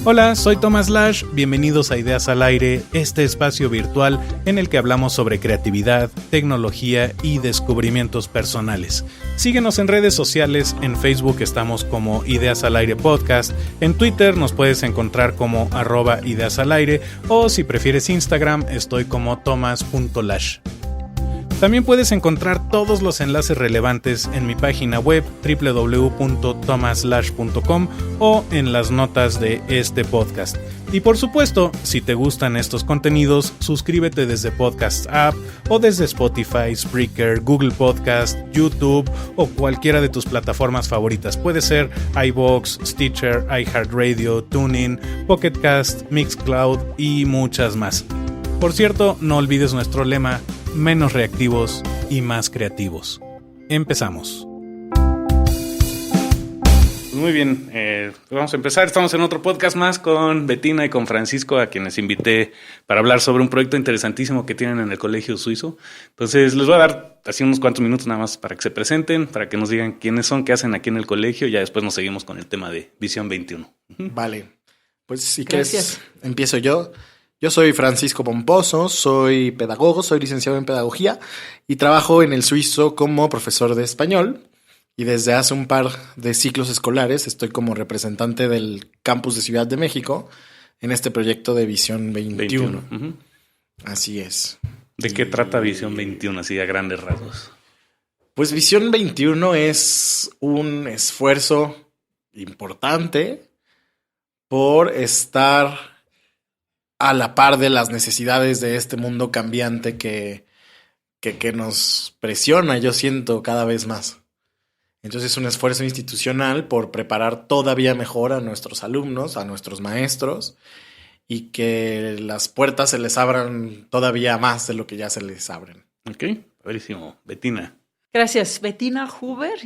Hola, soy Tomás Lash, bienvenidos a Ideas al Aire, este espacio virtual en el que hablamos sobre creatividad, tecnología y descubrimientos personales. Síguenos en redes sociales, en Facebook estamos como Ideas al Aire Podcast, en Twitter nos puedes encontrar como @ideasalaire o si prefieres Instagram estoy como tomas.lash. También puedes encontrar todos los enlaces relevantes en mi página web www.tomaslash.com o en las notas de este podcast. Y por supuesto, si te gustan estos contenidos, suscríbete desde Podcast App o desde Spotify, Spreaker, Google Podcast, YouTube o cualquiera de tus plataformas favoritas. Puede ser iVoox, Stitcher, iHeartRadio, TuneIn, Pocket Cast, Mixcloud y muchas más. Por cierto, no olvides nuestro lema: menos reactivos y más creativos. Empezamos. Muy bien, vamos a empezar. Estamos en otro podcast más con Bettina y con Francisco, a quienes invité para hablar sobre un proyecto interesantísimo que tienen en el Colegio Suizo. Entonces les voy a dar así unos cuantos minutos nada más para que se presenten, para que nos digan quiénes son, qué hacen aquí en el colegio, y ya después nos seguimos con el tema de Visión 21. Vale, pues si quieres empiezo yo. Yo soy Francisco Pomposo, soy pedagogo, soy licenciado en pedagogía y trabajo en el Suizo como profesor de español. Y desde hace un par de ciclos escolares estoy como representante del campus de Ciudad de México en este proyecto de Visión 21. Uh-huh. Así es. ¿De qué trata Visión 21, así a grandes rasgos? Pues Visión 21 es un esfuerzo importante por estar a la par de las necesidades de este mundo cambiante que nos presiona, yo siento, cada vez más. Entonces es un esfuerzo institucional por preparar todavía mejor a nuestros alumnos, a nuestros maestros, y que las puertas se les abran todavía más de lo que ya se les abren. Ok, buenísimo. Bettina. Gracias. Bettina Huber,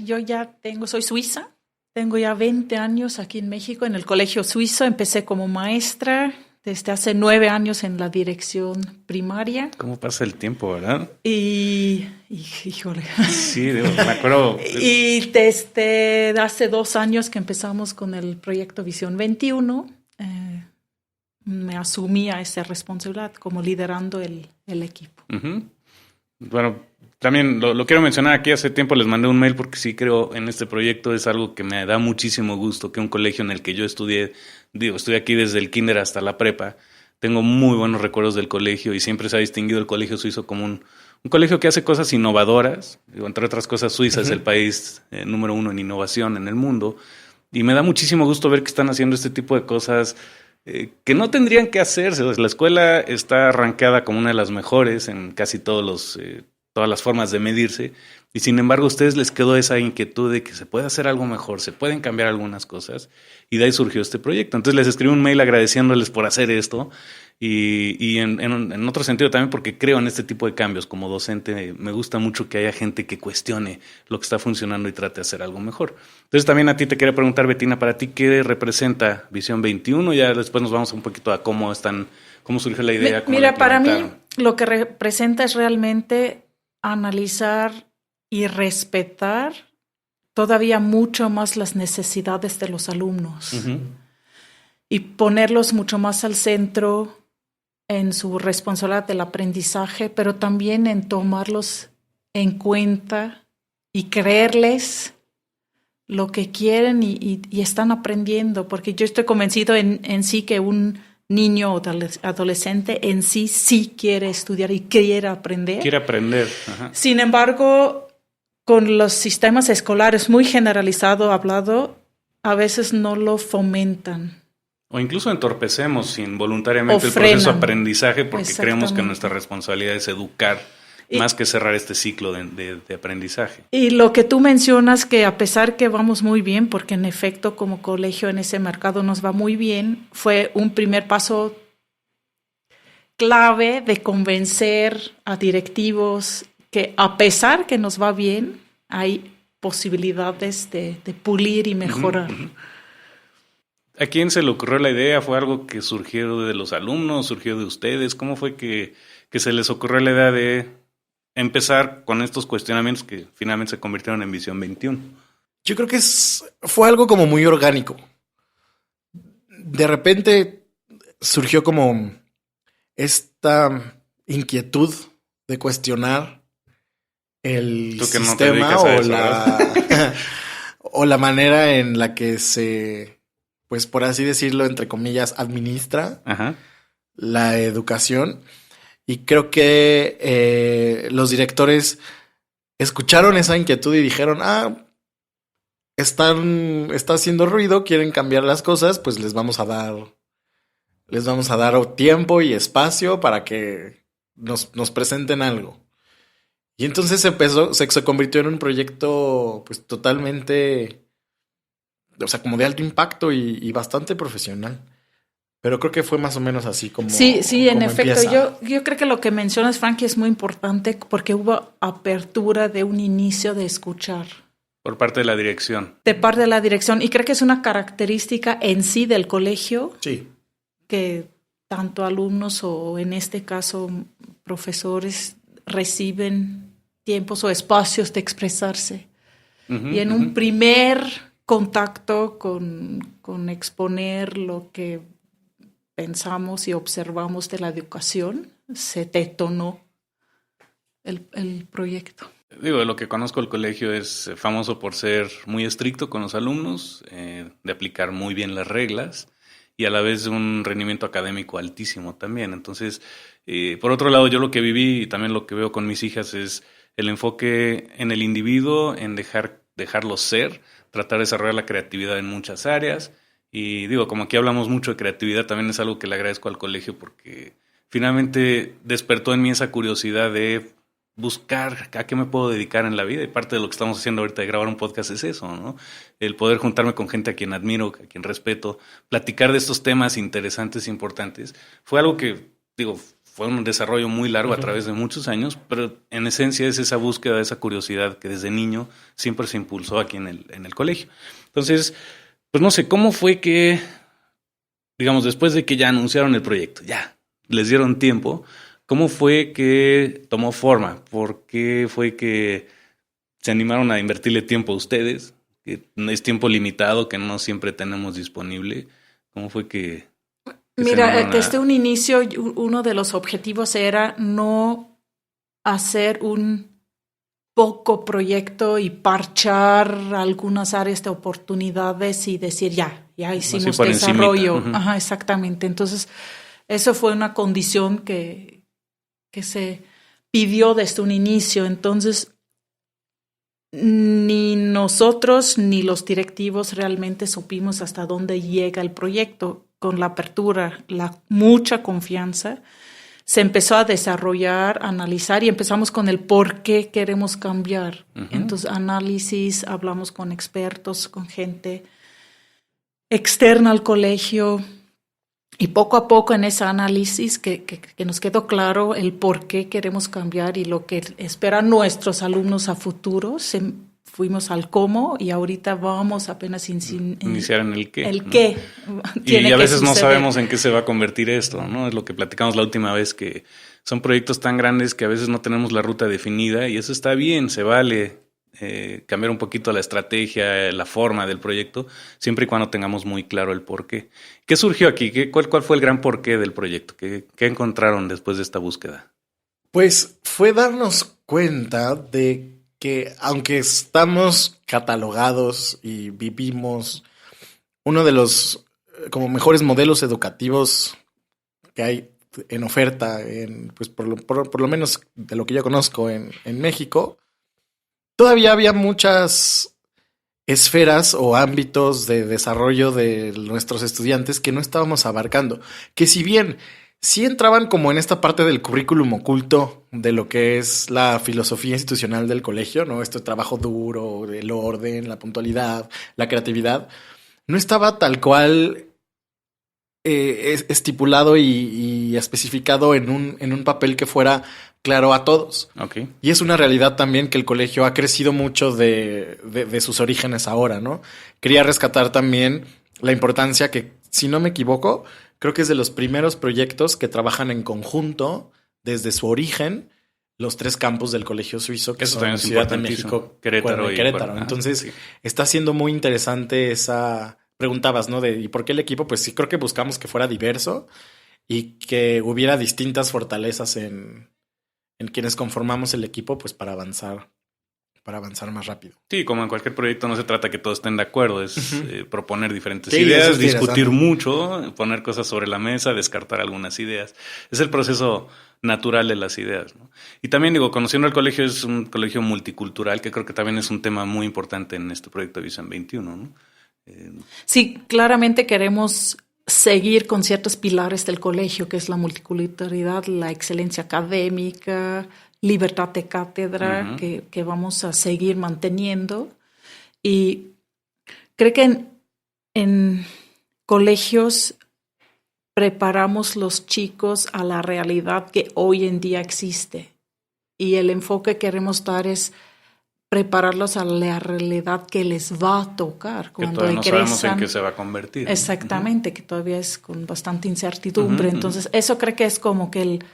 soy suiza, tengo ya 20 años aquí en México en el Colegio Suizo, empecé como maestra desde hace 9 años en la dirección primaria. ¿Cómo pasa el tiempo, verdad? Híjole. Sí, me acuerdo. Y desde hace 2 años que empezamos con el proyecto Visión 21, me asumí a esa responsabilidad como liderando el equipo. Uh-huh. Bueno, también lo quiero mencionar aquí. Hace tiempo les mandé un mail porque sí creo en este proyecto. Es algo que me da muchísimo gusto, que un colegio en el que yo estudié, estoy aquí desde el kinder hasta la prepa. Tengo muy buenos recuerdos del colegio y siempre se ha distinguido el Colegio Suizo como un colegio que hace cosas innovadoras. Entre otras cosas, Suiza es el país número 1 en innovación en el mundo. Y me da muchísimo gusto ver que están haciendo este tipo de cosas que no tendrían que hacerse. La escuela está rankeada como una de las mejores en casi todas las formas de medirse, y sin embargo a ustedes les quedó esa inquietud de que se puede hacer algo mejor, se pueden cambiar algunas cosas, y de ahí surgió este proyecto. Entonces les escribí un mail agradeciéndoles por hacer esto, y en otro sentido también porque creo en este tipo de cambios. Como docente me gusta mucho que haya gente que cuestione lo que está funcionando y trate de hacer algo mejor. Entonces también a ti te quería preguntar, Bettina, para ti, ¿qué representa Visión 21? Ya después nos vamos un poquito a cómo surgió la idea. Mira, para mí lo que representa es realmente analizar y respetar todavía mucho más las necesidades de los alumnos. Uh-huh. Y ponerlos mucho más al centro en su responsabilidad del aprendizaje, pero también en tomarlos en cuenta y creerles lo que quieren y están aprendiendo, porque yo estoy convencido en sí que un niño o adolescente en sí quiere estudiar y quiere aprender. Quiere aprender. Ajá. Sin embargo, con los sistemas escolares muy generalizado hablado, a veces no lo fomentan. O incluso entorpecemos involuntariamente el proceso de aprendizaje porque creemos que nuestra responsabilidad es educar más que cerrar este ciclo de aprendizaje. Y lo que tú mencionas, que a pesar que vamos muy bien, porque en efecto como colegio en ese mercado nos va muy bien, fue un primer paso clave de convencer a directivos que a pesar que nos va bien, hay posibilidades de pulir y mejorar. Uh-huh. ¿A quién se le ocurrió la idea? ¿Fue algo que surgió de los alumnos? ¿Surgió de ustedes? ¿Cómo fue que se les ocurrió la idea de empezar con estos cuestionamientos que finalmente se convirtieron en Visión 21? Yo creo que fue algo como muy orgánico. de repente surgió como esta inquietud de cuestionar el sistema o la manera en la que se, pues por así decirlo, entre comillas, administra la educación. Y creo que los directores escucharon esa inquietud y dijeron, está haciendo ruido, quieren cambiar las cosas, pues les vamos a dar tiempo y espacio para que nos presenten algo. Y entonces se convirtió en un proyecto pues totalmente, o sea, como de alto impacto y bastante profesional. Pero creo que fue más o menos así como. Sí, en como efecto. empieza. Yo creo que lo que mencionas, Frankie, es muy importante porque hubo apertura de un inicio de escuchar. Por parte de la dirección. De parte de la dirección. Y creo que es una característica en sí del colegio. Sí. Que tanto alumnos o en este caso profesores reciben tiempos o espacios de expresarse. Y en un primer contacto con exponer lo que pensamos y observamos de la educación, se detonó el proyecto. Digo, lo que conozco el colegio es famoso por ser muy estricto con los alumnos, de aplicar muy bien las reglas y a la vez un rendimiento académico altísimo también. Entonces, por otro lado, yo lo que viví y también lo que veo con mis hijas es el enfoque en el individuo, en dejarlo ser, tratar de desarrollar la creatividad en muchas áreas. Y digo, como aquí hablamos mucho de creatividad, también es algo que le agradezco al colegio porque finalmente despertó en mí esa curiosidad de buscar a qué me puedo dedicar en la vida. Y parte de lo que estamos haciendo ahorita de grabar un podcast es eso, ¿no? El poder juntarme con gente a quien admiro, a quien respeto, platicar de estos temas interesantes e importantes. Fue algo que, digo, fue un desarrollo muy largo a través de muchos años, pero en esencia es esa búsqueda, esa curiosidad que desde niño siempre se impulsó aquí en el colegio. Entonces, pues no sé, ¿cómo fue que, digamos, después de que ya anunciaron el proyecto, ya les dieron tiempo, cómo fue que tomó forma? ¿Por qué fue que se animaron a invertirle tiempo a ustedes? Que es tiempo limitado, que no siempre tenemos disponible. ¿Cómo fue que Mira, desde un inicio, uno de los objetivos era no hacer un poco proyecto y parchar algunas áreas de oportunidades y decir ya hicimos desarrollo. Ajá, exactamente. Entonces, eso fue una condición que se pidió desde un inicio. Entonces, ni nosotros ni los directivos realmente supimos hasta dónde llega el proyecto. Con la apertura, mucha confianza, se empezó a desarrollar, analizar y empezamos con el por qué queremos cambiar. Entonces, análisis, hablamos con expertos, con gente externa al colegio y poco a poco en ese análisis que nos quedó claro el por qué queremos cambiar y lo que esperan nuestros alumnos a futuro. Fuimos al cómo y ahorita vamos apenas iniciar en el qué. El qué. Y a veces no sabemos en qué se va a convertir esto, ¿no? Es lo que platicamos la última vez, que son proyectos tan grandes que a veces no tenemos la ruta definida y eso está bien, se vale cambiar un poquito la estrategia, la forma del proyecto, siempre y cuando tengamos muy claro el por qué. ¿Qué surgió aquí? ¿Cuál fue el gran porqué del proyecto? ¿Qué encontraron después de esta búsqueda? Pues fue darnos cuenta de que aunque estamos catalogados y vivimos uno de los como mejores modelos educativos que hay en oferta, pues por lo menos de lo que yo conozco en México, todavía había muchas esferas o ámbitos de desarrollo de nuestros estudiantes que no estábamos abarcando, que si bien sí entraban como en esta parte del currículum oculto de lo que es la filosofía institucional del colegio, ¿no? Este trabajo duro, el orden, la puntualidad, la creatividad, no estaba tal cual estipulado y especificado en un papel que fuera claro a todos. Okay. Y es una realidad también que el colegio ha crecido mucho de sus orígenes ahora, ¿no? Quería rescatar también la importancia que, si no me equivoco, creo que es de los primeros proyectos que trabajan en conjunto desde su origen los 3 campus del Colegio Suizo, que eso son Ciudad de México, Querétaro y Querétaro. Entonces, sí, está siendo muy interesante esa preguntabas, ¿no? ¿Y por qué el equipo? Pues sí, creo que buscamos que fuera diverso y que hubiera distintas fortalezas en quienes conformamos el equipo, pues para avanzar más rápido. Sí, como en cualquier proyecto no se trata que todos estén de acuerdo, es proponer diferentes Sí, eso ideas, es discutir interesante. mucho, poner cosas sobre la mesa, descartar algunas ideas. Es el proceso natural de las ideas, ¿no? Y también digo, conociendo el colegio, es un colegio multicultural, que creo que también es un tema muy importante en este proyecto de Visión 21, ¿no? Sí, claramente queremos seguir con ciertos pilares del colegio, que es la multiculturalidad, la excelencia académica, libertad de cátedra, que vamos a seguir manteniendo. Y creo que en colegios preparamos los chicos a la realidad que hoy en día existe. Y el enfoque que queremos dar es prepararlos a la realidad que les va a tocar Que cuando todavía no sabemos egresan. en qué se va a convertir, ¿no? Exactamente, que todavía es con bastante incertidumbre. Entonces, eso creo que es como que el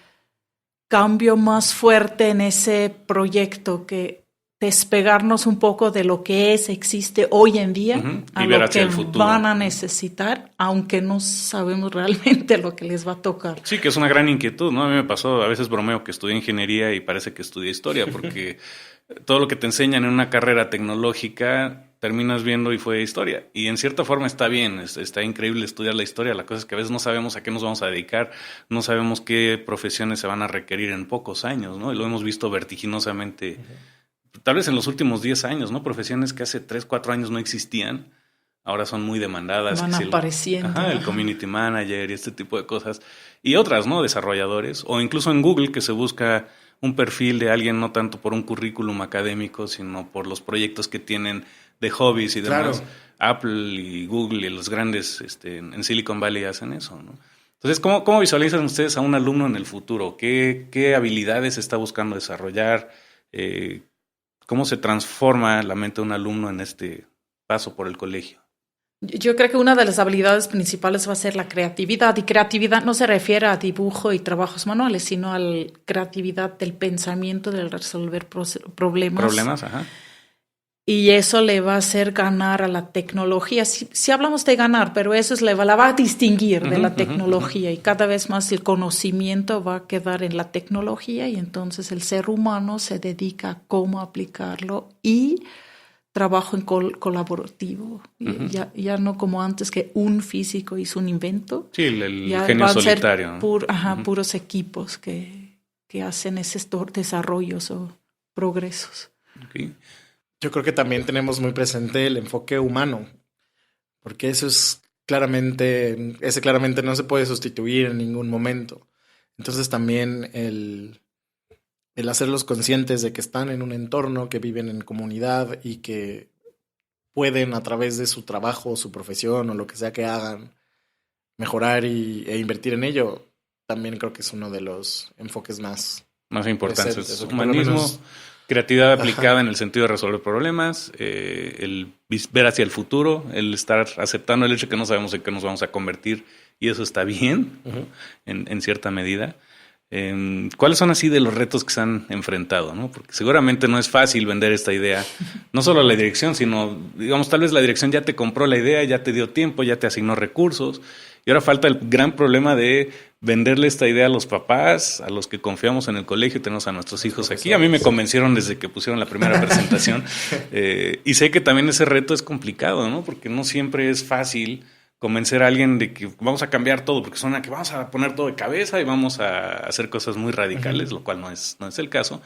cambio más fuerte en ese proyecto, que despegarnos un poco de lo que existe hoy en día a Y ver lo hacia que el futuro. van a necesitar, aunque no sabemos realmente lo que les va a tocar. Sí, que es una gran inquietud, ¿no? A mí me pasó, a veces bromeo que estudié ingeniería y parece que estudié historia, porque todo lo que te enseñan en una carrera tecnológica terminas viendo y fue historia. Y en cierta forma está bien, está increíble estudiar la historia. La cosa es que a veces no sabemos a qué nos vamos a dedicar, no sabemos qué profesiones se van a requerir en pocos años, ¿no? Y lo hemos visto vertiginosamente, tal vez en los últimos 10 años, ¿no? Profesiones que hace 3, 4 años no existían, ahora son muy demandadas. Van apareciendo. El community manager y este tipo de cosas. Y otras, ¿no? Desarrolladores. O incluso en Google, que se busca un perfil de alguien no tanto por un currículum académico, sino por los proyectos que tienen de hobbies y demás. Claro. Apple y Google y los grandes en Silicon Valley hacen eso, ¿no? Entonces, ¿cómo visualizan ustedes a un alumno en el futuro? ¿Qué habilidades está buscando desarrollar? ¿Cómo se transforma la mente de un alumno en este paso por el colegio? Yo creo que una de las habilidades principales va a ser la creatividad, y creatividad no se refiere a dibujo y trabajos manuales, sino a la creatividad del pensamiento, del resolver problemas. Ajá. Y eso le va a hacer ganar a la tecnología. Si hablamos de ganar, pero eso la va a distinguir de la tecnología, y cada vez más el conocimiento va a quedar en la tecnología, y entonces el ser humano se dedica a cómo aplicarlo y trabajo en colaborativo. Ya no como antes, que un físico hizo un invento. Sí, el ya genio van solitario. A ser puros equipos que hacen esos desarrollos o progresos. Okay. Yo creo que también tenemos muy presente el enfoque humano, porque ese claramente no se puede sustituir en ningún momento. Entonces también el hacerlos conscientes de que están en un entorno, que viven en comunidad y que pueden, a través de su trabajo, su profesión o lo que sea que hagan, mejorar e invertir en ello, también creo que es uno de los enfoques más importantes. Humanismo, creatividad aplicada en el sentido de resolver problemas, el ver hacia el futuro, el estar aceptando el hecho de que no sabemos en qué nos vamos a convertir, y eso está bien, en cierta medida. ¿Cuáles son así de los retos que se han enfrentado, ¿no? Porque seguramente no es fácil vender esta idea, no solo a la dirección, sino, digamos, tal vez la dirección ya te compró la idea, ya te dio tiempo, ya te asignó recursos, y ahora falta el gran problema de venderle esta idea a los papás, a los que confiamos en el colegio. Tenemos a nuestros hijos aquí. A mí me convencieron desde que pusieron la primera presentación, y sé que también ese reto es complicado, ¿no? Porque no siempre es fácil convencer a alguien de que vamos a cambiar todo, porque suena que vamos a poner todo de cabeza y vamos a hacer cosas muy radicales, lo cual no es el caso.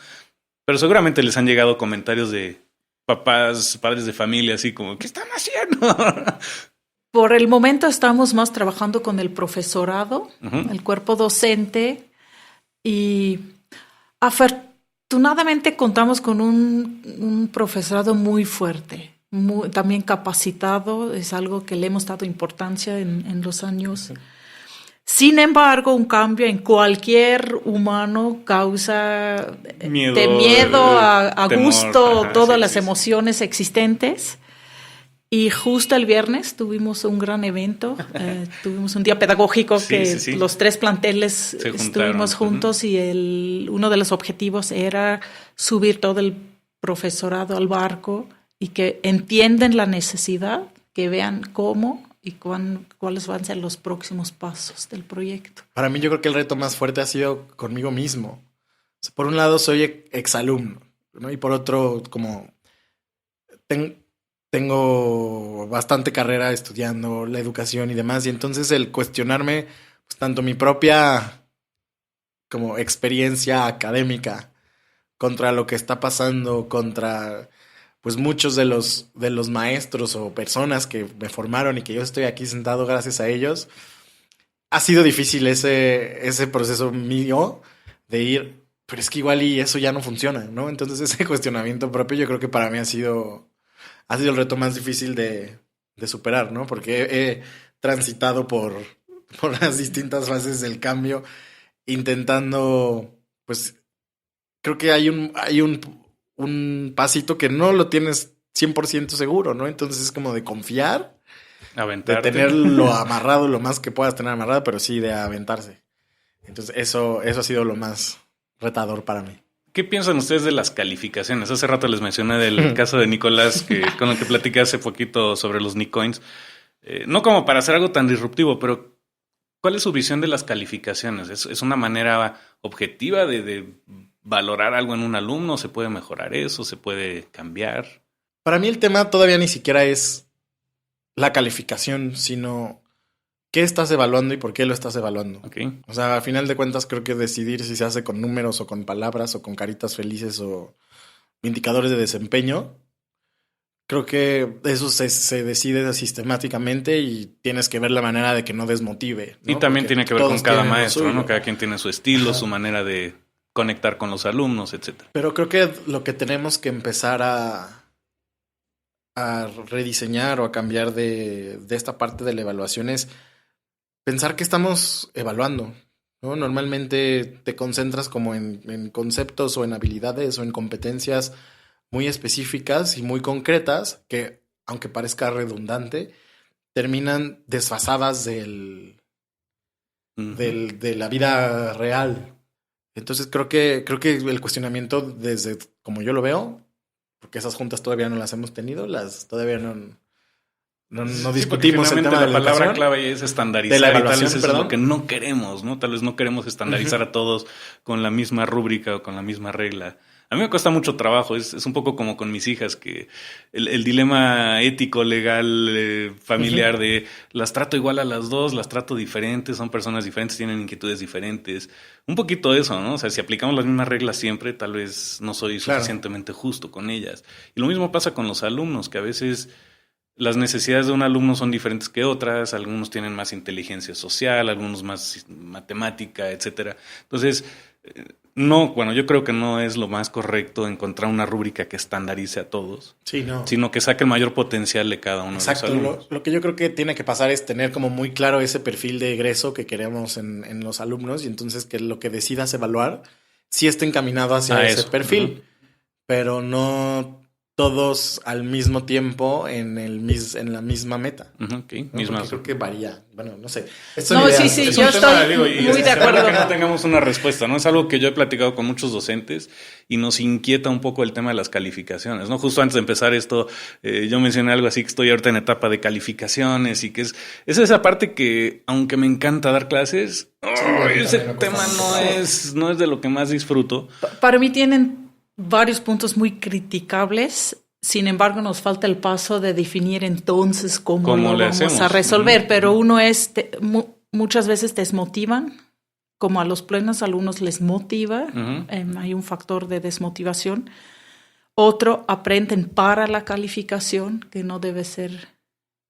Pero seguramente les han llegado comentarios de papás, padres de familia, así como, ¿qué están haciendo? Por el momento estamos más trabajando con el profesorado, el cuerpo docente, y afortunadamente contamos con un profesorado muy fuerte, también capacitado. Es algo que le hemos dado importancia en los años. Sin embargo, un cambio en cualquier humano causa miedo a temor, gusto, todas las emociones existentes. Y justo el viernes tuvimos un gran evento, tuvimos un día pedagógico los 3 planteles estuvimos juntos, y uno de los objetivos era subir todo el profesorado al barco y que entiendan la necesidad, que vean cómo y cuáles van a ser los próximos pasos del proyecto. Para mí yo creo que el reto más fuerte ha sido conmigo mismo. O sea, por un lado soy exalumno, ¿no? Y por otro como tengo bastante carrera estudiando la educación y demás, y entonces el cuestionarme pues, tanto mi propia como experiencia académica contra lo que está pasando, contra pues muchos de los maestros o personas que me formaron y que yo estoy aquí sentado gracias a ellos, ha sido difícil ese proceso mío de ir, pero es que igual y eso ya no funciona, ¿no? Entonces ese cuestionamiento propio yo creo que para mí ha sido el reto más difícil de superar, ¿no? Porque he transitado por las distintas fases del cambio, intentando, pues, creo que hay un pasito que no lo tienes 100% seguro, ¿no? Entonces es como de confiar, aventarte, de tenerlo amarrado lo más que puedas tener amarrado, pero sí de aventarse. Entonces eso ha sido lo más retador para mí. ¿Qué piensan ustedes de las calificaciones? Hace rato les mencioné del caso de Nicolás, con el que platiqué hace poquito sobre los Nicoins. No como para hacer algo tan disruptivo, pero ¿cuál es su visión de las calificaciones? ¿Es una manera objetiva de valorar algo en un alumno? ¿Se puede mejorar eso? ¿Se puede cambiar? Para mí el tema todavía ni siquiera es la calificación, sino qué estás evaluando y por qué lo estás evaluando. Okay. O sea, a final de cuentas creo que decidir si se hace con números o con palabras o con caritas felices o indicadores de desempeño, creo que eso se decide sistemáticamente y tienes que ver la manera de que no desmotive, ¿no? Y también porque tiene que ver con cada maestro, ¿no? suyo. Cada quien tiene su estilo, su manera de conectar con los alumnos, etcétera. Pero creo que lo que tenemos que empezar a rediseñar o a cambiar de esta parte de la evaluación es pensar que estamos evaluando, ¿no? Normalmente te concentras como en conceptos o en habilidades o en competencias muy específicas y muy concretas que, aunque parezca redundante, terminan desfasadas de la vida real. Entonces creo que el cuestionamiento desde como yo lo veo, porque esas juntas todavía no las hemos tenido, todavía no discutimos el tema de la palabra clave es estandarizar, de la y tal vez evaluación, es lo que no queremos, ¿no? Tal vez no queremos estandarizar a todos con la misma rúbrica o con la misma regla. A mí me cuesta mucho trabajo, es un poco como con mis hijas, que el dilema ético, legal, familiar de las trato igual a las dos, las trato diferentes, son personas diferentes, tienen inquietudes diferentes. Un poquito eso, ¿no? O sea, si aplicamos las mismas reglas siempre, tal vez no soy suficientemente justo con ellas. Y lo mismo pasa con los alumnos, que a veces las necesidades de un alumno son diferentes que otras, algunos tienen más inteligencia social, algunos más matemática, etcétera. Entonces, yo creo que no es lo más correcto encontrar una rúbrica que estandarice a todos, sí, no, sino que saque el mayor potencial de cada uno. Exacto. De los alumnos. Lo que yo creo que tiene que pasar es tener como muy claro ese perfil de egreso que queremos en los alumnos, y entonces que lo que decidas evaluar sí esté encaminado hacia ese perfil, pero no todos al mismo tiempo en la misma meta. Okay. ¿No? Creo que varía. Bueno, no sé. No, sí, yo estoy muy de acuerdo. Que no tengamos una respuesta, ¿no? Es algo que yo he platicado con muchos docentes y nos inquieta un poco el tema de las calificaciones, ¿no? Justo antes de empezar esto, yo mencioné algo así, que estoy ahorita en etapa de calificaciones y que es esa parte que, aunque me encanta dar clases, ese tema no es de lo que más disfruto. Para mí tienen varios puntos muy criticables. Sin embargo, nos falta el paso de definir entonces cómo lo vamos a resolver. Pero uno es, muchas veces desmotivan, como a los plenos alumnos les motiva. Hay un factor de desmotivación. Otro, aprenden para la calificación, que no debe ser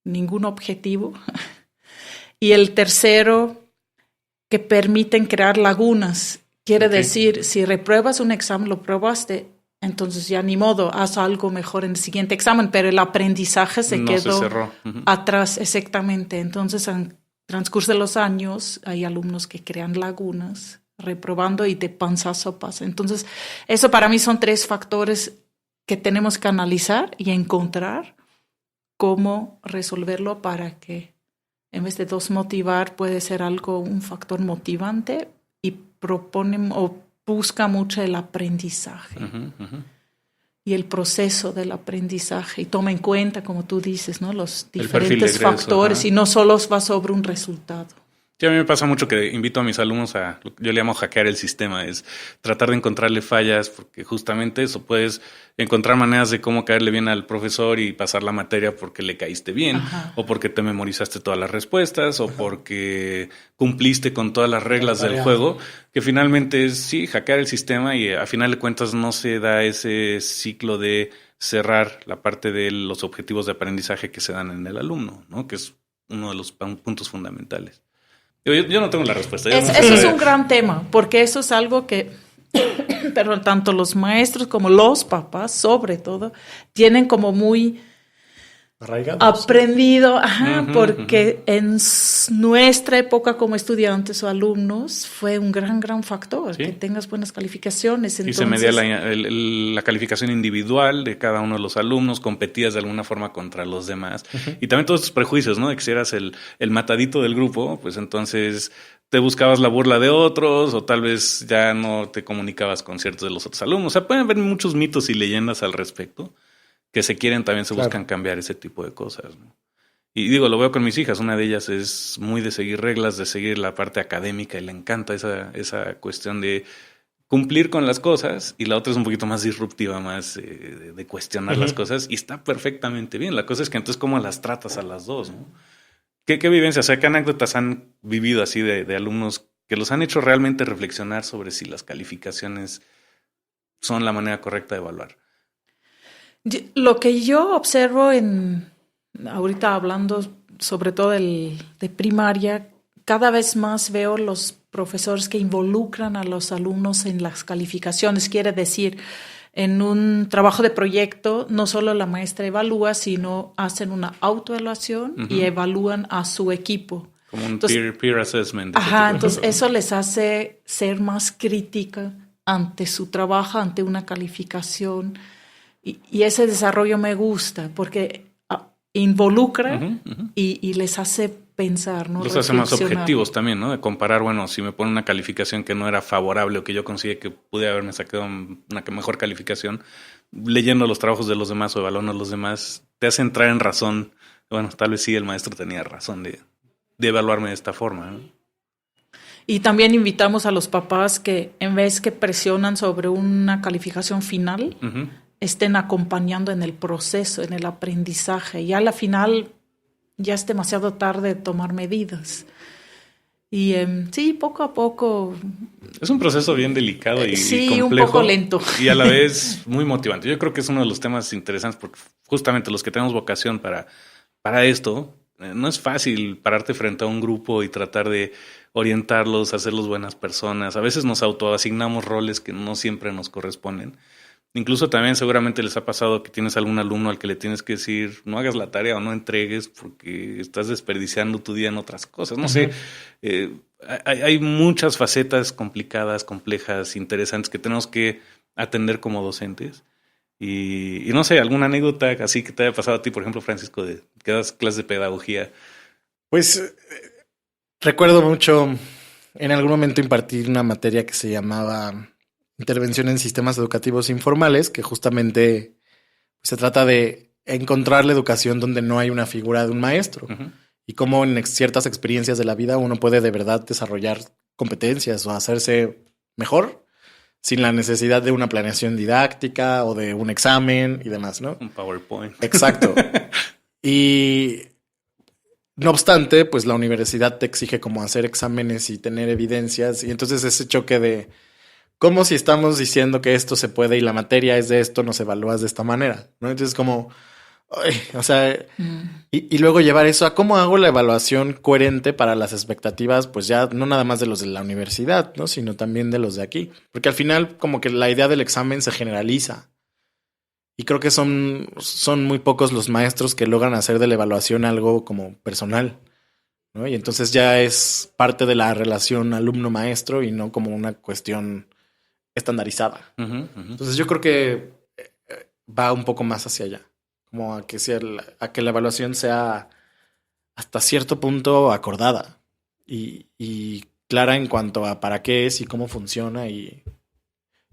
ningún objetivo. Y el tercero, que permiten crear lagunas. Quiere decir, si repruebas un examen, lo probaste, entonces ya ni modo, haz algo mejor en el siguiente examen, pero el aprendizaje se quedó atrás, exactamente. Entonces, en transcurso de los años, hay alumnos que crean lagunas, reprobando y de panzazo pasa. Entonces, eso para mí son 3 factores que tenemos que analizar y encontrar cómo resolverlo para que, en vez de desmotivar, puede ser un factor motivante y proponen o busca mucho el aprendizaje. y el proceso del aprendizaje y toma en cuenta, como tú dices, ¿no? Los El perfil de diferentes egreso, factores ajá. y no solo va sobre un resultado. Sí, a mí me pasa mucho que invito a mis alumnos a, yo le llamo hackear el sistema, es tratar de encontrarle fallas, porque justamente eso, puedes encontrar maneras de cómo caerle bien al profesor y pasar la materia porque le caíste bien, Ajá. o porque te memorizaste todas las respuestas, o porque cumpliste con todas las reglas del Tarea. juego, que finalmente es, sí, hackear el sistema y a final de cuentas no se da ese ciclo de cerrar la parte de los objetivos de aprendizaje que se dan en el alumno, ¿no? Que es uno de los puntos fundamentales. Yo no tengo la respuesta. Eso es un gran tema, porque eso es algo que, pero tanto los maestros como los papás, sobre todo, tienen como muy Arraigados. aprendido, porque Ujú. en nuestra época como estudiantes o alumnos fue un gran factor, Sí. que tengas buenas calificaciones. Y Entonces, se medía la calificación individual de cada uno de los alumnos, competías de alguna forma contra los demás. Y también todos estos prejuicios, ¿no? De que si eras el matadito del grupo, pues entonces te buscabas la burla de otros o tal vez ya no te comunicabas con ciertos de los otros alumnos. O sea, pueden haber muchos mitos y leyendas al respecto que se quieren, también se buscan cambiar ese tipo de cosas, ¿no? Y digo, lo veo con mis hijas. Una de ellas es muy de seguir reglas, de seguir la parte académica y le encanta esa cuestión de cumplir con las cosas, y la otra es un poquito más disruptiva, más de cuestionar las cosas, y está perfectamente bien. La cosa es que entonces cómo las tratas a las dos, ¿no? ¿Qué vivencias, o sea, qué anécdotas han vivido así de alumnos que los han hecho realmente reflexionar sobre si las calificaciones son la manera correcta de evaluar? lo que yo observo ahorita hablando sobre todo de primaria, cada vez más veo los profesores que involucran a los alumnos en las calificaciones. Quiere decir, en un trabajo de proyecto, no solo la maestra evalúa, sino hacen una autoevaluación y evalúan a su equipo. Como un peer assessment. Entonces eso les hace ser más crítica ante su trabajo, ante una calificación. Y ese desarrollo me gusta porque involucra y les hace pensar, ¿no? Los hace más objetivos también, ¿no? De comparar, bueno, si me ponen una calificación que no era favorable o que yo consideré que pude haberme sacado una mejor calificación, leyendo los trabajos de los demás o evaluando a los demás, te hace entrar en razón. Bueno, tal vez sí el maestro tenía razón de evaluarme de esta forma, ¿no? Y también invitamos a los papás que en vez que presionan sobre una calificación final, estén acompañando en el proceso, en el aprendizaje. Y a la final ya es demasiado tarde tomar medidas. Y sí, poco a poco. Es un proceso bien delicado y complejo. Un poco lento. Y a la vez muy motivante. Yo creo que es uno de los temas interesantes porque justamente los que tenemos vocación para esto, no es fácil pararte frente a un grupo y tratar de orientarlos, hacerlos buenas personas. A veces nos autoasignamos roles que no siempre nos corresponden. Incluso también seguramente les ha pasado que tienes algún alumno al que le tienes que decir no hagas la tarea o no entregues porque estás desperdiciando tu día en otras cosas. No sé, hay muchas facetas complicadas, complejas, interesantes que tenemos que atender como docentes. Y no sé, alguna anécdota así que te haya pasado a ti, por ejemplo, Francisco, de que das clases de pedagogía. Pues recuerdo mucho en algún momento impartir una materia que se llamaba Intervención en Sistemas Educativos Informales, que justamente se trata de encontrar la educación donde no hay una figura de un maestro y cómo en ciertas experiencias de la vida uno puede de verdad desarrollar competencias o hacerse mejor sin la necesidad de una planeación didáctica o de un examen y demás, ¿no? Un PowerPoint. Exacto. Y no obstante, pues la universidad te exige como hacer exámenes y tener evidencias, y entonces ese choque de ¿cómo si estamos diciendo que esto se puede y la materia es de esto, nos evalúas de esta manera? ¿No? Entonces como, o sea, y luego llevar eso a cómo hago la evaluación coherente para las expectativas, pues ya no nada más de los de la universidad, ¿no? Sino también de los de aquí. Porque al final como que la idea del examen se generaliza. Y creo que son muy pocos los maestros que logran hacer de la evaluación algo como personal, ¿no? Y entonces ya es parte de la relación alumno-maestro y no como una cuestión estandarizada. Entonces yo creo que va un poco más hacia allá, como a que la evaluación sea hasta cierto punto acordada y clara en cuanto a para qué es y cómo funciona y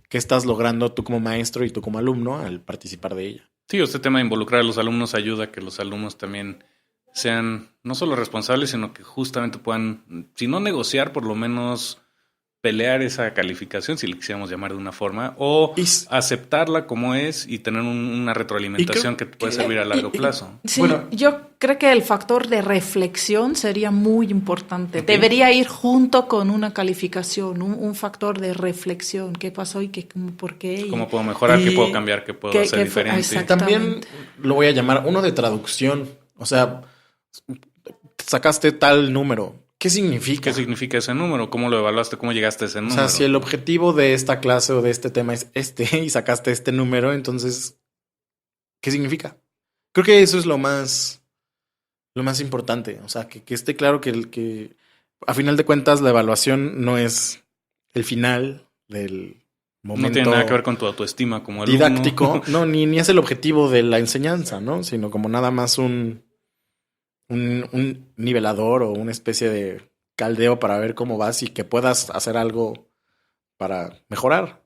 qué estás logrando tú como maestro y tú como alumno al participar de ella. Sí, este tema de involucrar a los alumnos ayuda a que los alumnos también sean no solo responsables, sino que justamente puedan, si no negociar, por lo menos pelear esa calificación, si le quisiéramos llamar de una forma, o aceptarla como es y tener una retroalimentación que te puede servir a largo plazo. Sí, bueno, yo creo que el factor de reflexión sería muy importante. Okay. Debería ir junto con una calificación, un factor de reflexión. ¿Qué pasó y por qué? ¿Cómo puedo mejorar? ¿Qué puedo cambiar? ¿Qué puedo hacer diferente? También lo voy a llamar uno de traducción. O sea, sacaste tal número. ¿Qué significa? ¿Qué significa ese número? ¿Cómo lo evaluaste? ¿Cómo llegaste a ese número? O sea, si el objetivo de esta clase o de este tema es y sacaste este número, entonces, ¿qué significa? Creo que eso es lo más importante. O sea, que esté claro que a final de cuentas la evaluación no es el final del momento. No tiene nada que ver con tu autoestima como alumno. Didáctico. No, ni es el objetivo de la enseñanza, ¿no? Sino como nada más un nivelador o una especie de caldeo para ver cómo vas y que puedas hacer algo para mejorar.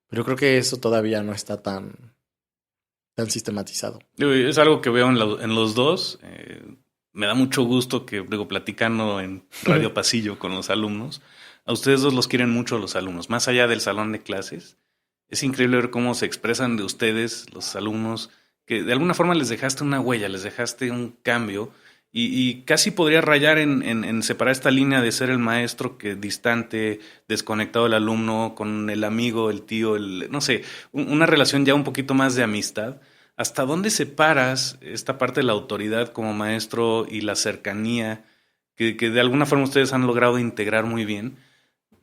Pero creo que eso todavía no está tan sistematizado. Es algo que veo en los dos. Me da mucho gusto que, digo, platicando en Radio Pasillo con los alumnos, a ustedes dos los quieren mucho los alumnos. Más allá del salón de clases, es increíble ver cómo se expresan de ustedes, los alumnos, que de alguna forma les dejaste una huella, les dejaste un cambio. Y casi podría rayar en separar esta línea de ser el maestro que distante, desconectado del alumno, con el amigo, el tío, no sé, una relación ya un poquito más de amistad. ¿Hasta dónde separas esta parte de la autoridad como maestro y la cercanía que de alguna forma ustedes han logrado integrar muy bien?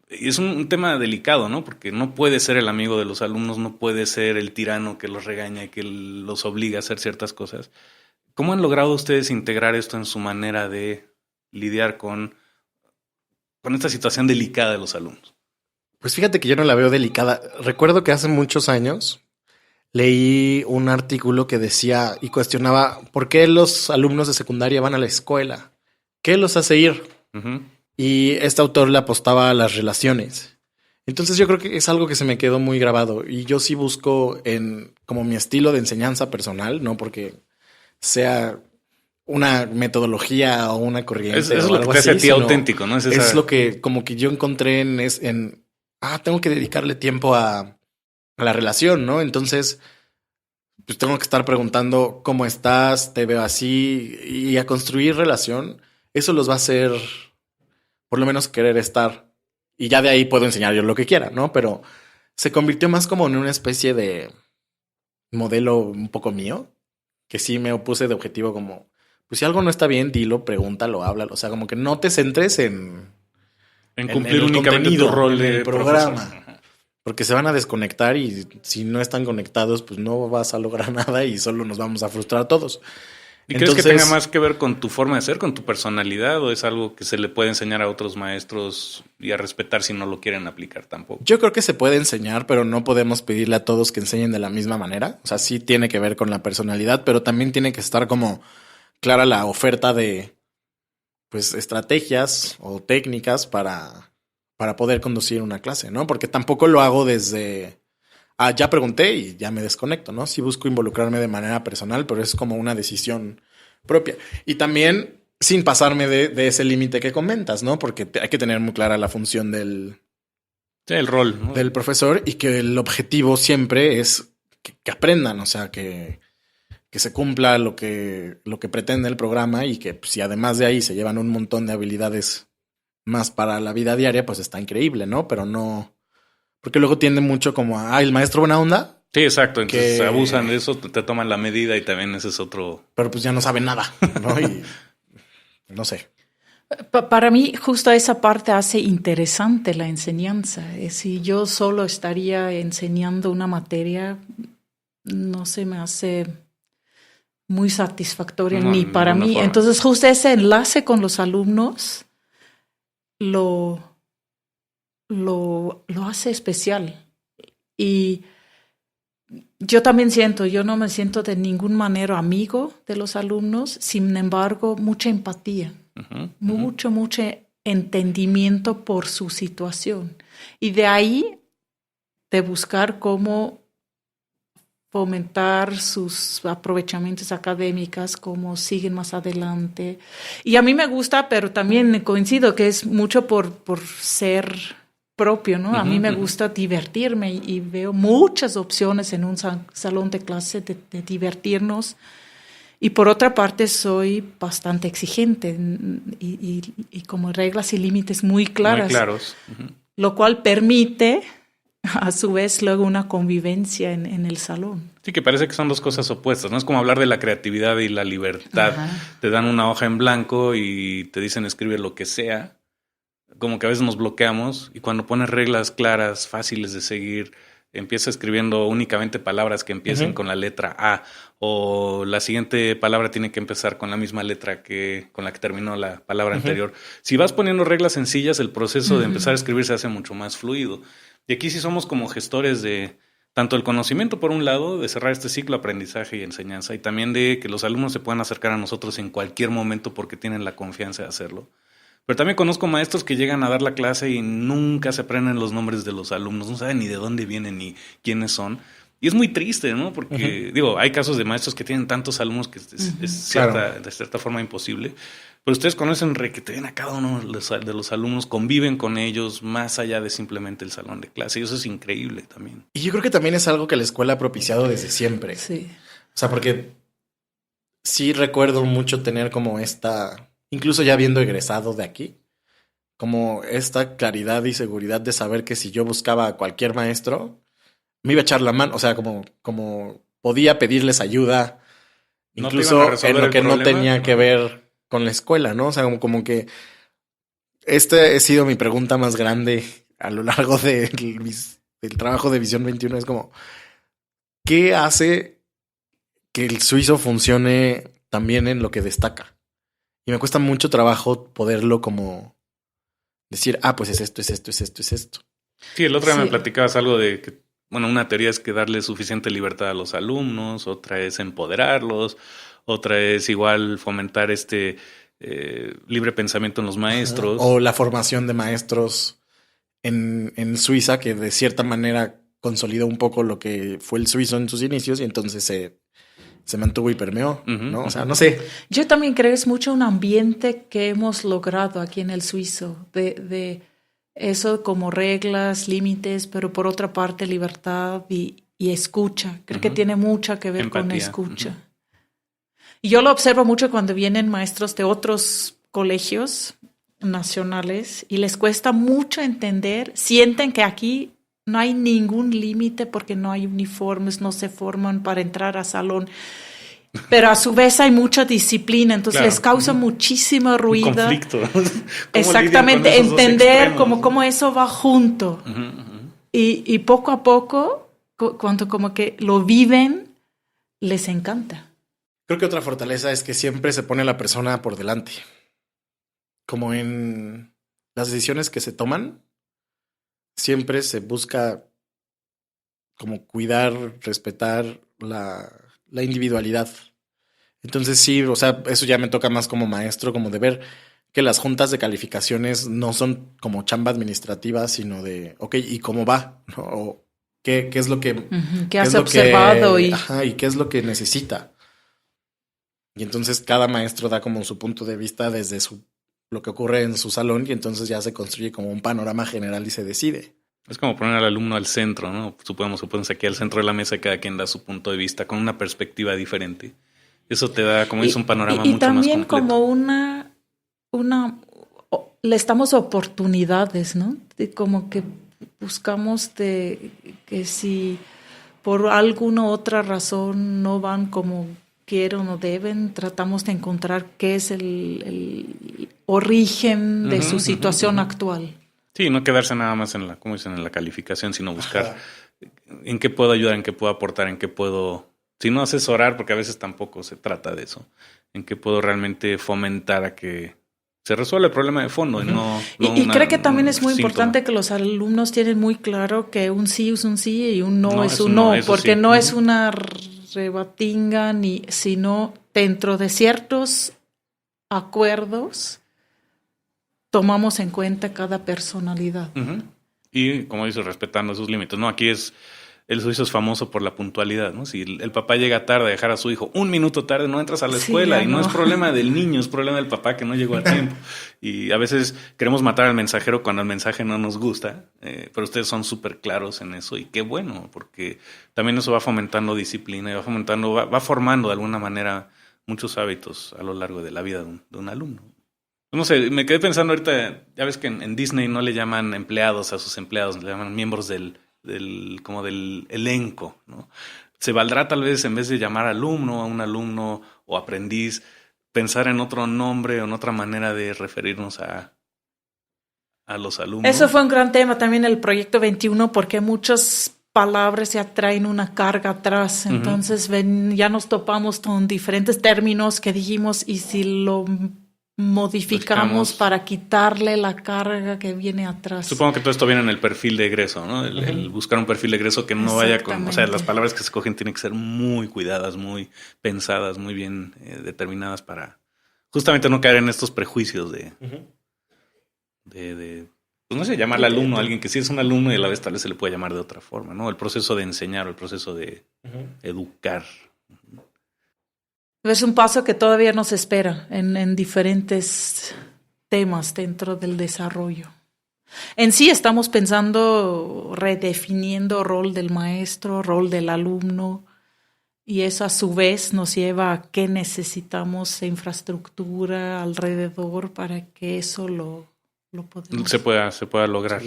Y es un tema delicado, ¿no? Porque no puede ser el amigo de los alumnos, no puede ser el tirano que los regaña y que los obliga a hacer ciertas cosas. ¿Cómo han logrado ustedes integrar esto en su manera de lidiar con esta situación delicada de los alumnos? Pues fíjate que yo no la veo delicada. Recuerdo que hace muchos años leí un artículo que decía y cuestionaba por qué los alumnos de secundaria van a la escuela. ¿Qué los hace ir? Uh-huh. Y este autor le apostaba a las relaciones. Entonces yo creo que es algo que se me quedó muy grabado. Y yo sí busco como mi estilo de enseñanza personal, no porque sea una metodología o una corriente. Es lo que te hace a ti auténtico, ¿no? Es lo que como que yo encontré tengo que dedicarle tiempo a la relación, ¿no? Entonces, pues tengo que estar preguntando cómo estás, te veo así, y a construir relación. Eso los va a hacer, por lo menos, querer estar. Y ya de ahí puedo enseñar yo lo que quiera, ¿no? Pero se convirtió más como en una especie de modelo un poco mío, que sí me opuse de objetivo como, pues si algo no está bien, dilo, pregúntalo, háblalo. O sea, como que no te centres en cumplir únicamente tu rol de programa. Profesor. Porque se van a desconectar y si no están conectados, pues no vas a lograr nada y solo nos vamos a frustrar todos. ¿Y crees que tenga más que ver con tu forma de ser, con tu personalidad, o es algo que se le puede enseñar a otros maestros y a respetar si no lo quieren aplicar tampoco? Yo creo que se puede enseñar, pero no podemos pedirle a todos que enseñen de la misma manera. O sea, sí tiene que ver con la personalidad, pero también tiene que estar como clara la oferta de pues estrategias o técnicas para poder conducir una clase, ¿no? Porque tampoco lo hago desde ya pregunté y ya me desconecto, ¿no? Sí busco involucrarme de manera personal, pero es como una decisión propia. Y también sin pasarme de ese límite que comentas, ¿no? Porque hay que tener muy clara la función del rol, ¿no? Del profesor, y que el objetivo siempre es que aprendan, o sea, que se cumpla lo que pretende el programa, y que si además de ahí se llevan un montón de habilidades más para la vida diaria, pues está increíble, ¿no? Pero no... Porque luego tiende mucho como el maestro buena onda. Sí, exacto. Entonces abusan de eso, te toman la medida y también ese es otro... Pero pues ya no saben nada, ¿no? Y no sé. Para mí justo esa parte hace interesante la enseñanza. Si yo solo estaría enseñando una materia, no se me hace muy satisfactoria ni para mí. Forma. Entonces justo ese enlace con los alumnos lo hace especial. Y yo también yo no me siento de ninguna manera amigo de los alumnos, sin embargo, mucha empatía, mucho entendimiento por su situación. Y de ahí de buscar cómo fomentar sus aprovechamientos académicos, cómo siguen más adelante. Y a mí me gusta, pero también coincido que es mucho por ser propio, ¿no? A mí me gusta divertirme y veo muchas opciones en un salón de clase de divertirnos. Y por otra parte soy bastante exigente y como reglas y límites muy claras. Muy claros. Lo cual permite a su vez luego una convivencia en el salón. Sí, que parece que son dos cosas opuestas, ¿no? Es como hablar de la creatividad y la libertad. Te dan una hoja en blanco y te dicen escribe lo que sea. Como que a veces nos bloqueamos y cuando pones reglas claras, fáciles de seguir, empieza escribiendo únicamente palabras que empiecen con la letra A o la siguiente palabra tiene que empezar con la misma letra que con la que terminó la palabra anterior. Si vas poniendo reglas sencillas, el proceso de empezar a escribir se hace mucho más fluido. Y aquí sí somos como gestores de tanto el conocimiento, por un lado, de cerrar este ciclo de aprendizaje y enseñanza, y también de que los alumnos se puedan acercar a nosotros en cualquier momento porque tienen la confianza de hacerlo. Pero también conozco maestros que llegan a dar la clase y nunca se aprenden los nombres de los alumnos, no saben ni de dónde vienen ni quiénes son. Y es muy triste, ¿no? Porque, digo, hay casos de maestros que tienen tantos alumnos que es de cierta forma imposible. Pero ustedes conocen requeten a cada uno de los alumnos, conviven con ellos más allá de simplemente el salón de clase. Y eso es increíble también. Y yo creo que también es algo que la escuela ha propiciado desde siempre. Sí. O sea, porque sí recuerdo mucho tener como esta, incluso ya habiendo egresado de aquí, como esta claridad y seguridad de saber que si yo buscaba a cualquier maestro, me iba a echar la mano. O sea, como podía pedirles ayuda, incluso en lo que no tenía que ver con la escuela, ¿no? O sea, como que ha sido mi pregunta más grande a lo largo del trabajo de Visión 21. Es como, ¿qué hace que el suizo funcione también en lo que destaca? Y me cuesta mucho trabajo poderlo como decir, pues es esto, es esto, es esto, es esto. Sí, el otro día me platicabas algo de que, bueno, una teoría es que darle suficiente libertad a los alumnos, otra es empoderarlos, otra es igual fomentar libre pensamiento en los maestros. O la formación de maestros en Suiza, que de cierta manera consolidó un poco lo que fue el suizo en sus inicios y entonces se mantuvo y permeó, ¿no? O sea, no sé. Yo también creo que es mucho un ambiente que hemos logrado aquí en el suizo, de eso como reglas, límites, pero por otra parte libertad y escucha. Creo que tiene mucho que ver empatía con escucha. Y yo lo observo mucho cuando vienen maestros de otros colegios nacionales y les cuesta mucho entender, sienten que aquí no hay ningún límite porque no hay uniformes, no se forman para entrar a salón. Pero a su vez hay mucha disciplina, entonces les causa muchísimo ruido. Un conflicto. Exactamente, entender cómo eso va junto. Y poco a poco, cuando como que lo viven, les encanta. Creo que otra fortaleza es que siempre se pone la persona por delante. Como en las decisiones que se toman, siempre se busca como cuidar, respetar la individualidad. Entonces sí, o sea, eso ya me toca más como maestro, como de ver que las juntas de calificaciones no son como chamba administrativa, sino de, ¿y cómo va? ¿No? O ¿qué es lo que... ¿Qué has observado? Y qué es lo que necesita. Y entonces cada maestro da como su punto de vista desde lo que ocurre en su salón y entonces ya se construye como un panorama general y se decide. Es como poner al alumno al centro, ¿no? Suponemos aquí al centro de la mesa y cada quien da su punto de vista con una perspectiva diferente. Eso te da, como dice, un panorama mucho más completo. Y también como les damos oportunidades, ¿no? Como que buscamos que si por alguna otra razón no van como quieren o deben, tratamos de encontrar qué es el origen de su situación actual. Sí, no quedarse nada más en la calificación, sino buscar en qué puedo ayudar, en qué puedo aportar, en qué puedo, si no asesorar, porque a veces tampoco se trata de eso, en qué puedo realmente fomentar a que se resuelva el problema de fondo. Y creo que también es muy importante que los alumnos tienen muy claro que un sí es un sí y un no es un no, porque no es una rebatinga, sino dentro de ciertos acuerdos tomamos en cuenta cada personalidad. Y, como dices, respetando esos límites, ¿no? Aquí el suizo es famoso por la puntualidad, ¿no? Si el papá llega tarde a dejar a su hijo 1 minuto tarde, no entras a la escuela. Y no es problema del niño, es problema del papá que no llegó a tiempo. Y a veces queremos matar al mensajero cuando el mensaje no nos gusta, pero ustedes son súper claros en eso. Y qué bueno, porque también eso va fomentando disciplina y va formando de alguna manera muchos hábitos a lo largo de la vida de un alumno. No sé, me quedé pensando ahorita, ya ves que en Disney no le llaman empleados a sus empleados, le llaman miembros del elenco, ¿no? Se valdrá tal vez, en vez de llamar alumno a un alumno o aprendiz, pensar en otro nombre o en otra manera de referirnos a los alumnos. Eso fue un gran tema también el proyecto 21, porque muchas palabras ya traen una carga atrás. Entonces ya nos topamos con diferentes términos que dijimos, y si lo modificamos para quitarle la carga que viene atrás. Supongo que todo esto viene en el perfil de egreso, ¿no? El buscar un perfil de egreso que no vaya con... O sea, las palabras que se escogen tienen que ser muy cuidadas, muy pensadas, muy bien determinadas para justamente no caer en estos prejuicios de pues no sé, llamarle alumno a alguien que sí es un alumno y a la vez tal vez se le puede llamar de otra forma, ¿no? El proceso de enseñar o el proceso de educar. Es un paso que todavía nos espera en diferentes temas dentro del desarrollo. En sí estamos pensando, redefiniendo rol del maestro, rol del alumno, y eso a su vez nos lleva a qué necesitamos de infraestructura alrededor para que eso lo podamos se pueda lograr.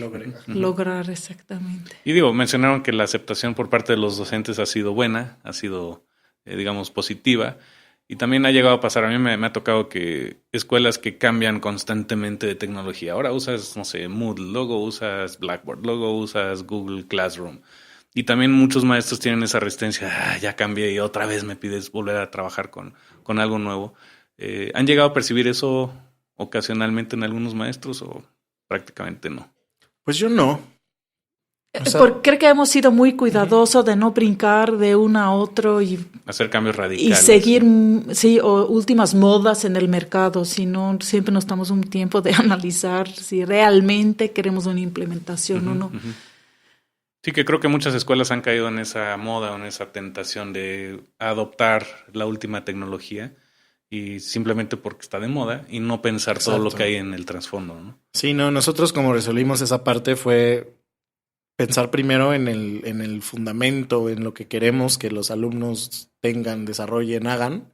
Lograr, exactamente. Y mencionaron que la aceptación por parte de los docentes ha sido buena, ha sido, digamos, positiva. Y también ha llegado a pasar, a mí me ha tocado que escuelas que cambian constantemente de tecnología. Ahora usas, no sé, Moodle, luego usas Blackboard, luego usas Google Classroom. Y también muchos maestros tienen esa resistencia, ya cambié y otra vez me pides volver a trabajar con algo nuevo. ¿Han llegado a percibir eso ocasionalmente en algunos maestros o prácticamente no? Pues yo no. Creo que hemos sido muy cuidadosos de no brincar de uno a otro y hacer cambios radicales. Y seguir, o últimas modas en el mercado, sino siempre nos damos un tiempo de analizar si realmente queremos una implementación o no. Sí, que creo que muchas escuelas han caído en esa moda o en esa tentación de adoptar la última tecnología y simplemente porque está de moda y no pensar todo lo que hay en el trasfondo, ¿no? Sí, no, nosotros como resolvimos esa parte fue pensar primero en el fundamento, en lo que queremos que los alumnos tengan, desarrollen, hagan.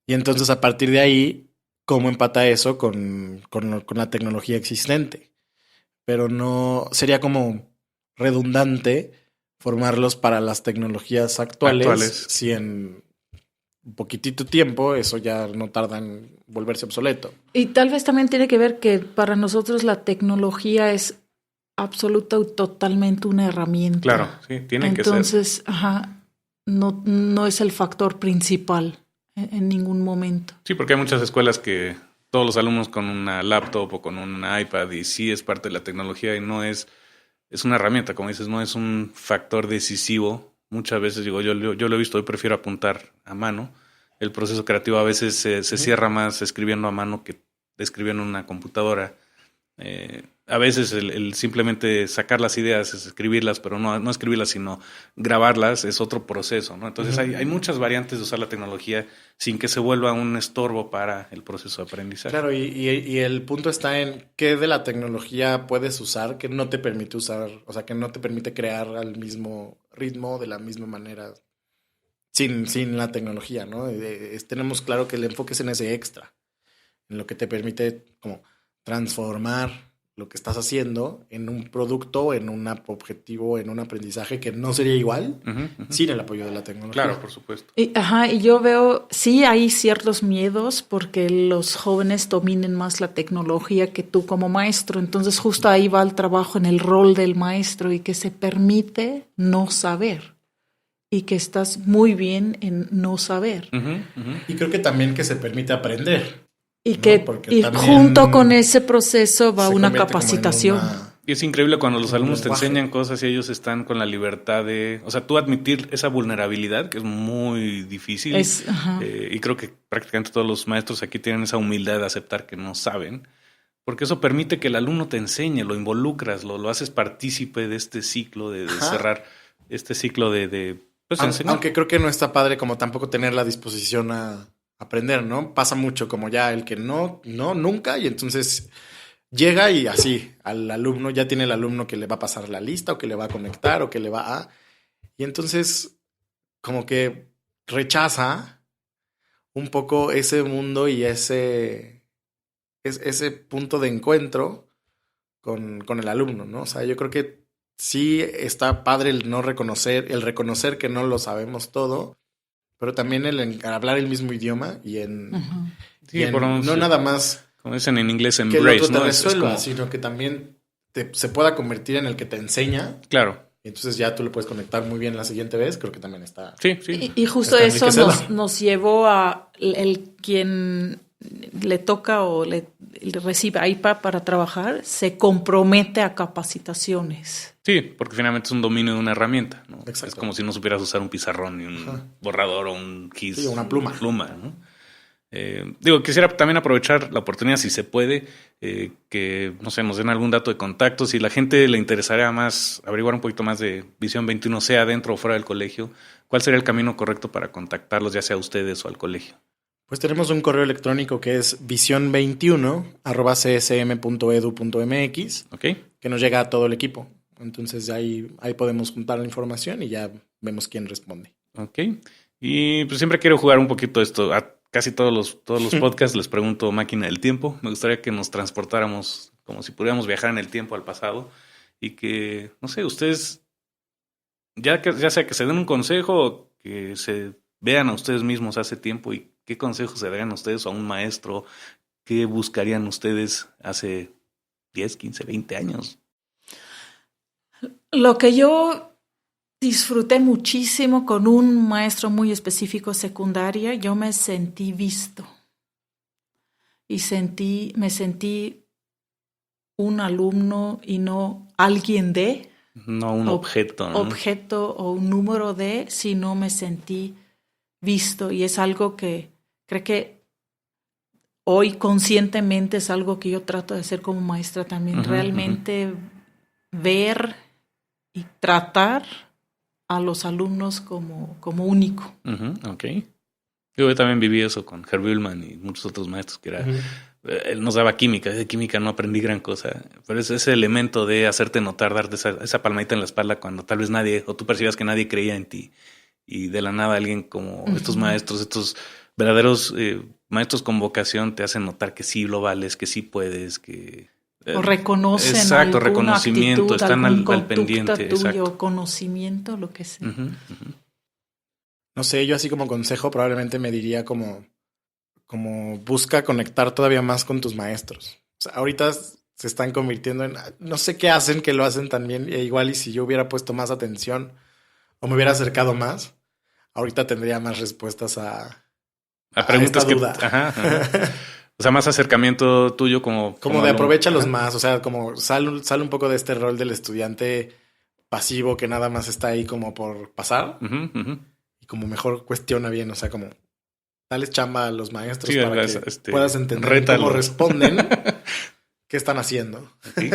Y entonces a partir de ahí, ¿cómo empata eso con la tecnología existente? Pero no sería como redundante formarlos para las tecnologías actuales. Si en un poquitito tiempo eso ya no tarda en volverse obsoleto. Y tal vez también tiene que ver que para nosotros la tecnología es absoluta y totalmente una herramienta. Claro, sí, tiene que ser. Entonces, no es el factor principal en ningún momento. Sí, porque hay muchas escuelas que todos los alumnos con una laptop o con un iPad y sí es parte de la tecnología y no es una herramienta, como dices, no es un factor decisivo. Muchas veces digo, yo lo he visto, yo prefiero apuntar a mano. El proceso creativo a veces se cierra más escribiendo a mano que escribiendo en una computadora. A veces el simplemente sacar las ideas, es escribirlas, pero no escribirlas, sino grabarlas, es otro proceso, ¿no? Entonces hay muchas variantes de usar la tecnología sin que se vuelva un estorbo para el proceso de aprendizaje. Claro, y el punto está en qué de la tecnología puedes usar que no te permite usar, o sea, que no te permite crear al mismo ritmo, de la misma manera, sin la tecnología, ¿no? Tenemos claro que el enfoque es en ese extra, en lo que te permite como transformar lo que estás haciendo en un producto, en un objetivo, en un aprendizaje que no sería igual sin el apoyo de la tecnología. Claro, por supuesto. Y yo veo, sí hay ciertos miedos porque los jóvenes dominen más la tecnología que tú como maestro. Entonces justo ahí va el trabajo en el rol del maestro y que se permite no saber y que estás muy bien en no saber. Y creo que también que se permite aprender. Y que junto con ese proceso va una capacitación. Y es increíble cuando los alumnos te enseñan cosas y ellos están con la libertad de... O sea, tú admitir esa vulnerabilidad, que es muy difícil. Y creo que prácticamente todos los maestros aquí tienen esa humildad de aceptar que no saben. porque eso permite que el alumno te enseñe, lo involucras, lo haces partícipe de este ciclo, de cerrar este ciclo de pues, enseñar. Aunque creo que no está padre como tampoco tener la disposición a aprender, ¿no? Pasa mucho como ya el que no, nunca, y entonces llega y así, al alumno, ya tiene el alumno que le va a pasar la lista o que le va a conectar o que le va a... Y entonces como que rechaza un poco ese mundo y ese punto de encuentro con el alumno, ¿no? O sea, yo creo que sí está padre el reconocer que no lo sabemos todo, pero también el hablar el mismo idioma y no nada más como dicen en inglés, que el embrace, otro te ¿no? resuelva, sino que también se pueda convertir en el que te enseña. Claro. Y entonces ya tú lo puedes conectar muy bien la siguiente vez. Creo que también está... Sí, sí. Y justo eso nos llevó a quien le toca o le recibe IPA para trabajar, se compromete a capacitaciones. Sí, porque finalmente es un dominio de una herramienta, ¿no? Exacto. Es como si no supieras usar un pizarrón y un borrador o un GIS. Sí, una pluma. ¿No? Quisiera también aprovechar la oportunidad, si se puede, que, no sé, nos den algún dato de contacto. Si la gente le interesaría más, averiguar un poquito más de Visión 21, sea dentro o fuera del colegio, ¿cuál sería el camino correcto para contactarlos, ya sea a ustedes o al colegio? Pues tenemos un correo electrónico que es vision21@csm.edu.mx, que nos llega a todo el equipo. Entonces ahí podemos juntar la información y ya vemos quién responde. Ok. Y pues siempre quiero jugar un poquito esto. A casi todos los podcasts les pregunto máquina del tiempo. Me gustaría que nos transportáramos como si pudiéramos viajar en el tiempo al pasado y que, no sé, ustedes, ya sea que se den un consejo o que se vean a ustedes mismos hace tiempo y qué consejos se darían a ustedes o a un maestro, qué buscarían ustedes hace 10, 15, 20 años. Lo que yo disfruté muchísimo con un maestro muy específico secundaria, yo me sentí visto y me sentí un alumno y no alguien de. No un objeto, ¿no? Objeto o un número de, sino me sentí visto y es algo que creo que hoy conscientemente es algo que yo trato de hacer como maestra también, realmente ver y tratar a los alumnos como único. Ok. Yo también viví eso con Herb Ullman y muchos otros maestros que era... Él nos daba química. De química no aprendí gran cosa. Pero es ese elemento de hacerte notar, darte esa palmadita en la espalda cuando tal vez nadie, o tú percibas que nadie creía en ti. Y de la nada alguien como estos maestros, estos verdaderos maestros con vocación te hacen notar que sí lo vales, que sí puedes, que... o reconocen exacto, reconocimiento, actitud, están al pendiente. Tuyo, exacto. Conocimiento, lo que sea. No sé, yo así como consejo probablemente me diría como busca conectar todavía más con tus maestros. O sea, ahorita se están convirtiendo en... No sé qué hacen que lo hacen tan bien. E igual y si yo hubiera puesto más atención o me hubiera acercado más, ahorita tendría más respuestas a preguntas esta duda. Ajá. O sea, más acercamiento tuyo como de aprovéchalos más. O sea, como sale un poco de este rol del estudiante pasivo que nada más está ahí como por pasar. Y como mejor cuestiona bien. O sea, como dales chamba a los maestros para que puedas entender cómo responden, qué están haciendo. Okay.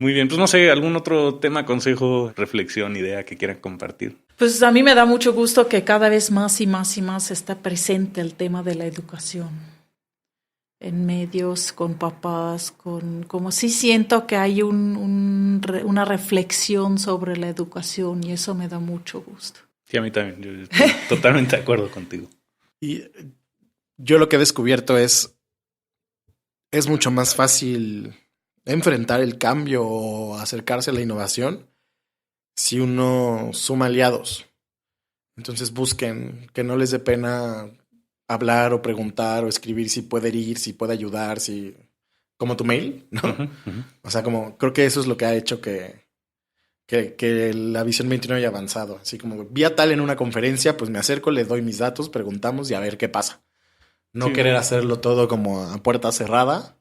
Muy bien, pues no sé, ¿algún otro tema, consejo, reflexión, idea que quieran compartir? Pues a mí me da mucho gusto que cada vez más y más y más está presente el tema de la educación. En medios, con papás, como sí siento que hay una reflexión sobre la educación y eso me da mucho gusto. Sí, a mí también, yo estoy totalmente de acuerdo contigo. Y yo lo que he descubierto es mucho más fácil enfrentar el cambio o acercarse a la innovación si uno suma aliados. Entonces busquen que no les dé pena hablar o preguntar o escribir si puede ir, si puede ayudar, como tu mail, ¿no? O sea, como creo que eso es lo que ha hecho que la Visión 21 haya avanzado. Así como vi a tal en una conferencia, pues me acerco, le doy mis datos, preguntamos y a ver qué pasa. No querer hacerlo todo como a puerta cerrada,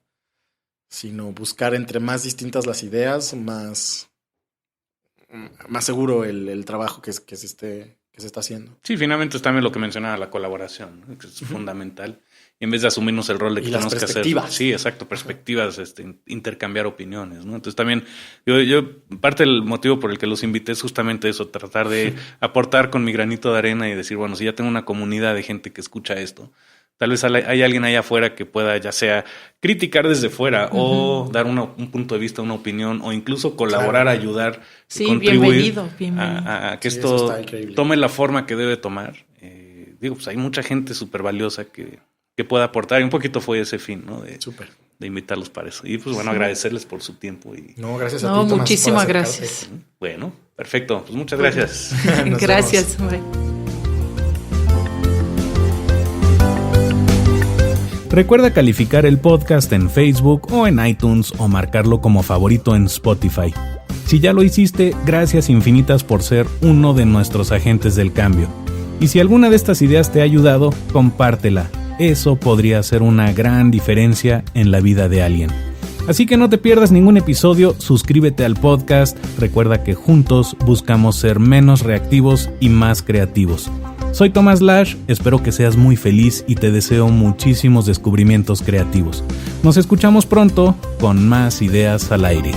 sino buscar entre más distintas las ideas, más seguro el trabajo que se está haciendo. Sí, finalmente es también lo que mencionaba la colaboración, ¿no? Que es fundamental. en vez de asumirnos el rol de que Y las tenemos que hacer. perspectivas. Sí, exacto, perspectivas, intercambiar opiniones, ¿no? Entonces también, yo parte del motivo por el que los invité es justamente eso, tratar de aportar con mi granito de arena y decir, bueno, si ya tengo una comunidad de gente que escucha esto, tal vez hay alguien allá afuera que pueda ya sea criticar desde fuera o dar un punto de vista, una opinión, o incluso colaborar, ayudar, sí, contribuir bienvenido. a que Sí, esto eso está increíble. tome la forma que debe tomar. Pues hay mucha gente súper valiosa que pueda aportar, y un poquito fue ese fin, ¿no? Súper. De invitarlos para eso. Y pues bueno, agradecerles por su tiempo. No, gracias a ti, No, Tomás, muchísimas por acercarte. gracias. Bueno, perfecto. Pues muchas gracias. Nos Gracias. Bye. Recuerda calificar el podcast en Facebook o en iTunes o marcarlo como favorito en Spotify. Si ya lo hiciste, gracias infinitas por ser uno de nuestros agentes del cambio. Y si alguna de estas ideas te ha ayudado, compártela. Eso podría hacer una gran diferencia en la vida de alguien. Así que no te pierdas ningún episodio, suscríbete al podcast, recuerda que juntos buscamos ser menos reactivos y más creativos. Soy Tomás Lash, espero que seas muy feliz y te deseo muchísimos descubrimientos creativos. Nos escuchamos pronto con más ideas al aire.